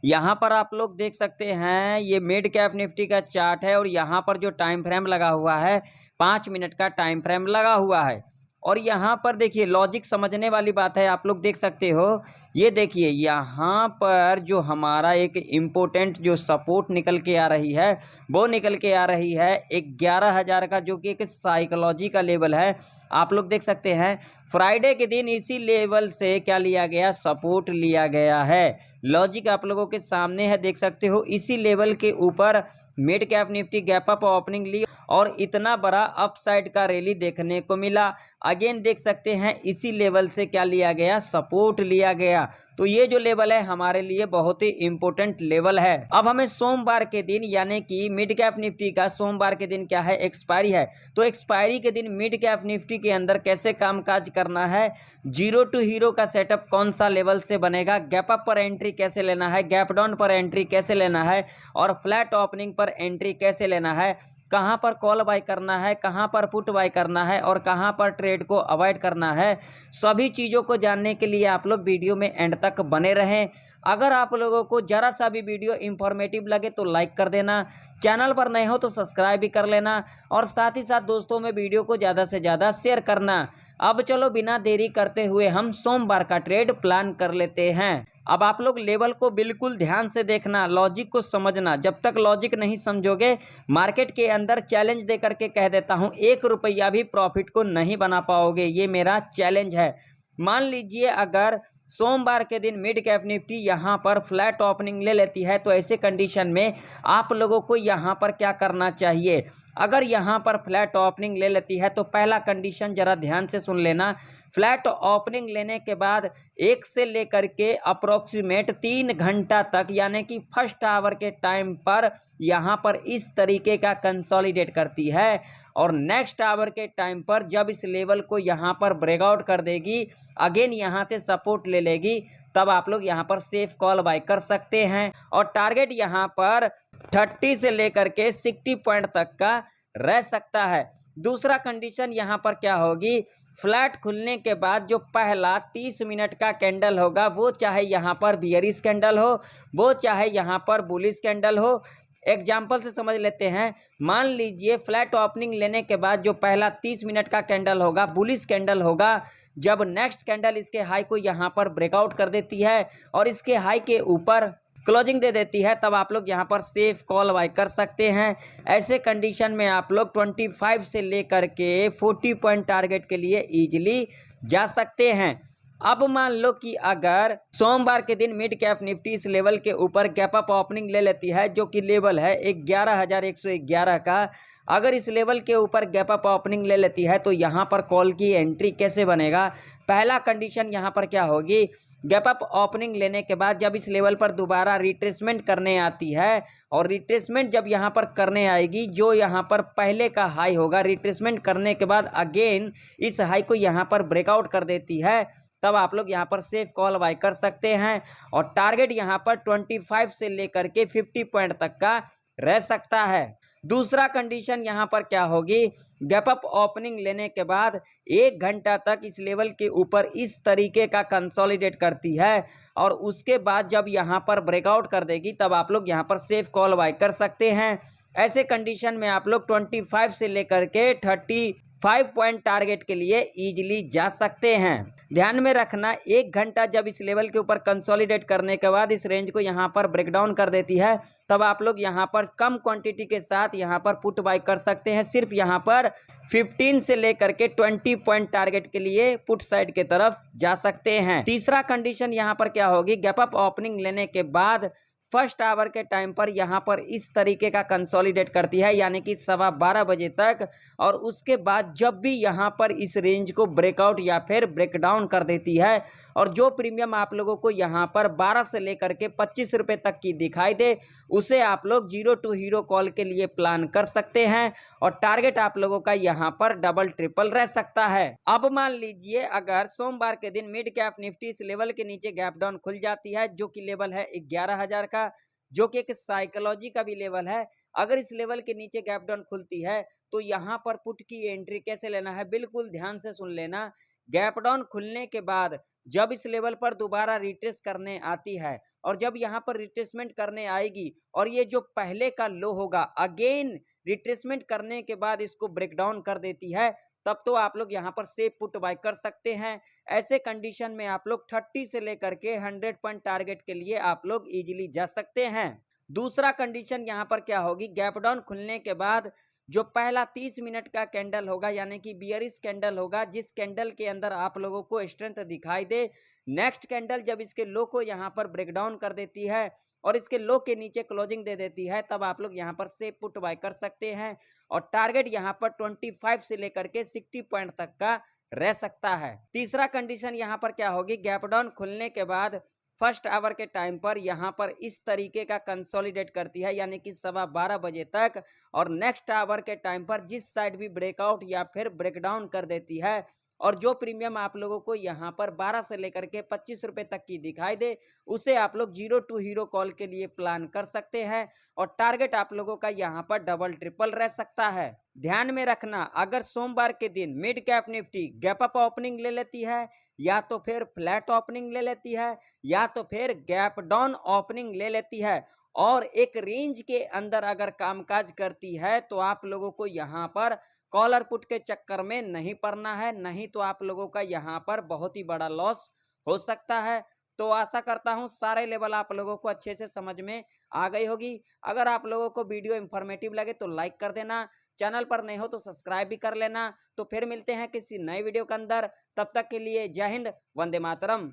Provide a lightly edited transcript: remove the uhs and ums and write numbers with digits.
यहाँ पर आप लोग देख सकते हैं ये मिड कैप निफ्टी का चार्ट है और यहाँ पर जो टाइम फ्रेम लगा हुआ है 5 मिनट का टाइम फ्रेम लगा हुआ है। और यहाँ पर देखिए लॉजिक समझने वाली बात है, आप लोग देख सकते हो। ये देखिए यहाँ पर जो हमारा एक इम्पोर्टेंट जो सपोर्ट निकल के आ रही है वो निकल के आ रही है 11,000 का, जो कि एक साइकोलॉजी का लेवल है। आप लोग देख सकते हैं फ्राइडे के दिन इसी लेवल से क्या लिया गया, सपोर्ट लिया गया है। लॉजिक आप लोगों के सामने है, देख सकते हो। इसी लेवल के ऊपर mid cap Nifty gap up opening ली और इतना बड़ा अपसाइड का रैली देखने को मिला। अगेन देख सकते हैं इसी लेवल से क्या लिया गया, सपोर्ट लिया गया। तो ये जो लेवल है हमारे लिए बहुत ही इंपॉर्टेंट लेवल है। अब हमें सोमवार के दिन यानी कि मिड कैप निफ्टी का सोमवार के दिन क्या है, एक्सपायरी है। तो एक्सपायरी के दिन मिड कैप निफ्टी के अंदर कैसे कामकाज करना है, जीरो टू हीरो का सेटअप कौन सा लेवल से बनेगा, गैप अप पर एंट्री कैसे लेना है, गैप डाउन पर एंट्री कैसे लेना है और फ्लैट ओपनिंग पर एंट्री कैसे लेना है, कहां पर कॉल बाय करना है, कहां पर पुट बाय करना है और कहां पर ट्रेड को अवॉइड करना है, सभी चीज़ों को जानने के लिए आप लोग वीडियो में एंड तक बने रहें। अगर आप लोगों को जरा सा भी वीडियो इंफॉर्मेटिव लगे तो लाइक कर देना, चैनल पर नए हो तो सब्सक्राइब भी कर लेना और साथ ही साथ दोस्तों में वीडियो को ज़्यादा से ज़्यादा शेयर करना। अब चलो बिना देरी करते हुए हम सोमवार का ट्रेड प्लान कर लेते हैं। अब आप लोग लेवल को बिल्कुल ध्यान से देखना, लॉजिक को समझना। जब तक लॉजिक नहीं समझोगे मार्केट के अंदर चैलेंज दे करके कह देता हूं, 1 रुपया भी प्रॉफिट को नहीं बना पाओगे, ये मेरा चैलेंज है। मान लीजिए अगर सोमवार के दिन मिड कैप निफ्टी यहां पर फ्लैट ओपनिंग ले लेती है तो ऐसे कंडीशन में आप लोगों को यहां पर क्या करना चाहिए। अगर यहां पर फ्लैट ओपनिंग ले लेती है तो पहला कंडीशन जरा ध्यान से सुन लेना। फ्लैट ओपनिंग लेने के बाद 1 से लेकर के अप्रोक्सीमेट 3 घंटा तक यानी कि फर्स्ट आवर के टाइम पर यहाँ पर इस तरीके का कंसोलिडेट करती है और नेक्स्ट आवर के टाइम पर जब इस लेवल को यहाँ पर ब्रेकआउट कर देगी, अगेन यहाँ से सपोर्ट ले लेगी, तब आप लोग यहाँ पर सेफ कॉल बाय कर सकते हैं। और टारगेट यहाँ पर 30 से लेकर के 60 पॉइंट तक का रह सकता है। दूसरा कंडीशन यहाँ पर क्या होगी, फ्लैट खुलने के बाद जो पहला 30 मिनट का कैंडल होगा वो चाहे यहाँ पर बियरिश कैंडल हो, वो चाहे यहाँ पर बुलिश कैंडल हो। एग्जाम्पल से समझ लेते हैं, मान लीजिए फ्लैट ओपनिंग लेने के बाद जो पहला 30 मिनट का कैंडल होगा बुलिश कैंडल होगा, जब नेक्स्ट कैंडल इसके हाई को यहाँ पर ब्रेकआउट कर देती है और इसके हाई के ऊपर क्लोजिंग दे देती है, तब आप लोग यहाँ पर सेफ कॉल बाय कर सकते हैं। ऐसे कंडीशन में आप लोग 25 से लेकर के 40 पॉइंट टारगेट के लिए इजीली जा सकते हैं। अब मान लो कि अगर सोमवार के दिन मिड कैप निफ्टी इस लेवल के ऊपर गैप अप ओपनिंग ले लेती है जो कि लेवल है 11,111 का, अगर इस लेवल के ऊपर गैप अप ओपनिंग ले लेती है तो यहाँ पर कॉल की एंट्री कैसे बनेगा। पहला कंडीशन यहाँ पर क्या होगी, गैप अप ओपनिंग लेने के बाद जब इस लेवल पर दोबारा रिट्रेसमेंट करने आती है और रिट्रेसमेंट जब यहाँ पर करने आएगी, जो यहाँ पर पहले का हाई होगा, रिट्रेसमेंट करने के बाद अगेन इस हाई को यहाँ पर ब्रेकआउट कर देती है, तब आप लोग यहाँ पर सेफ कॉल बाय कर सकते हैं और टारगेट यहाँ पर 25 से लेकर के 50 पॉइंट तक का रह सकता है। दूसरा कंडीशन यहाँ पर क्या होगी, गैप अप ओपनिंग लेने के बाद 1 घंटा तक इस लेवल के ऊपर इस तरीके का कंसोलिडेट करती है और उसके बाद जब यहाँ पर ब्रेकआउट कर देगी तब आप लोग यहाँ पर सेफ कॉल बाय कर सकते हैं। ऐसे कंडीशन में आप लोग 25 से लेकर के 35 पॉइंट टारगेट के लिए इजीली जा सकते हैं। ध्यान में रखना, 1 घंटा जब इस लेवल के ऊपर कंसोलिडेट करने के बाद इस रेंज को यहाँ पर ब्रेकडाउन कर देती है, तब आप लोग यहाँ पर कम क्वांटिटी के साथ यहाँ पर पुट बाय कर सकते हैं। सिर्फ यहाँ पर 15 से लेकर के 20 पॉइंट टारगेट के लिए पुट साइड के तरफ जा सकते हैं। तीसरा कंडीशन यहाँ पर क्या होगी, गैप अप ओपनिंग लेने के बाद फर्स्ट आवर के टाइम पर यहाँ पर इस तरीके का कंसोलिडेट करती है यानी कि 12:15 बजे तक, और उसके बाद जब भी यहाँ पर इस रेंज को ब्रेकआउट या फिर ब्रेकडाउन कर देती है और जो प्रीमियम आप लोगों को यहाँ पर 12 से लेकर के 25 रुपये तक की दिखाई दे, उसे आप लोग जीरो टू हीरो कॉल के लिए प्लान कर सकते हैं और टारगेट आप लोगों का यहाँ पर डबल ट्रिपल रह सकता है। अब मान लीजिए अगर सोमवार के दिन मिड कैप निफ्टी इस लेवल के नीचे गैप डाउन खुल जाती है जो कि लेवल है 11,000 का, जो कि एक साइकोलॉजी का भी लेवल है। अगर इस लेवल के नीचे गैप डाउन खुलती है तो यहाँ पर पुट की एंट्री कैसे लेना है, बिल्कुल ध्यान से सुन लेना। गैप डाउन खुलने के बाद जब इस लेवल पर दोबारा रिट्रेस करने आती है और जब यहाँ पर रिट्रेसमेंट करने आएगी और ये जो पहले का लो होगा अगेन रिट्रेसमेंट करने के बाद इसको ब्रेक डाउन कर देती है, तब तो आप लोग यहाँ पर सेफ पुट बाय कर सकते हैं। ऐसे कंडीशन में आप लोग 30 से लेकर के 100 पॉइंट टारगेट के लिए आप लोग इजीली जा सकते हैं। दूसरा कंडीशन यहाँ पर क्या होगी, गैप डाउन खुलने के बाद जो पहला 30 मिनट का कैंडल होगा यानी कि बियरिश कैंडल होगा, जिस कैंडल के अंदर आप लोगों को स्ट्रेंथ दिखाई दे, नेक्स्ट कैंडल जब इसके लो को यहाँ पर ब्रेक डाउन कर देती है और इसके लो के नीचे क्लोजिंग दे देती है, तब आप लोग यहाँ पर सेफ पुट बाय कर सकते हैं और टारगेट यहाँ पर 25 से लेकर के 60 पॉइंट तक का रह सकता है। तीसरा कंडीशन यहाँ पर क्या होगी, गैप डाउन खुलने के बाद फर्स्ट आवर के टाइम पर यहाँ पर इस तरीके का कंसोलिडेट करती है यानी कि 12:15 बजे तक, और नेक्स्ट आवर के टाइम पर जिस साइड भी ब्रेकआउट या फिर ब्रेकडाउन कर देती है और जो प्रीमियम आप लोगों को यहाँ पर 12 से लेकर के 25 रुपए तक की दिखाई दे, उसे आप लोग 0 टू हीरो कॉल के लिए प्लान कर सकते हैं और टारगेट आप लोगों का यहाँ पर डबल ट्रिपल रह सकता है। ध्यान में रखना, अगर सोमवार के दिन mid cap Nifty gap up opening ले लेती है या तो फिर फ्लैट ओपनिंग ले लेती है या तो फिर गैप डाउन ओपनिंग ले लेती है और एक रेंज के अंदर अगर कामकाज करती है, तो आप लोगों को यहाँ पर कॉलर पुट के चक्कर में नहीं पड़ना है, नहीं तो आप लोगों का यहाँ पर बहुत ही बड़ा लॉस हो सकता है। तो आशा करता हूँ सारे लेवल आप लोगों को अच्छे से समझ में आ गई होगी। अगर आप लोगों को वीडियो इंफॉर्मेटिव लगे तो लाइक कर देना, चैनल पर नहीं हो तो सब्सक्राइब भी कर लेना। तो फिर मिलते हैं किसी नए वीडियो के अंदर, तब तक के लिए जय हिंद, वंदे मातरम।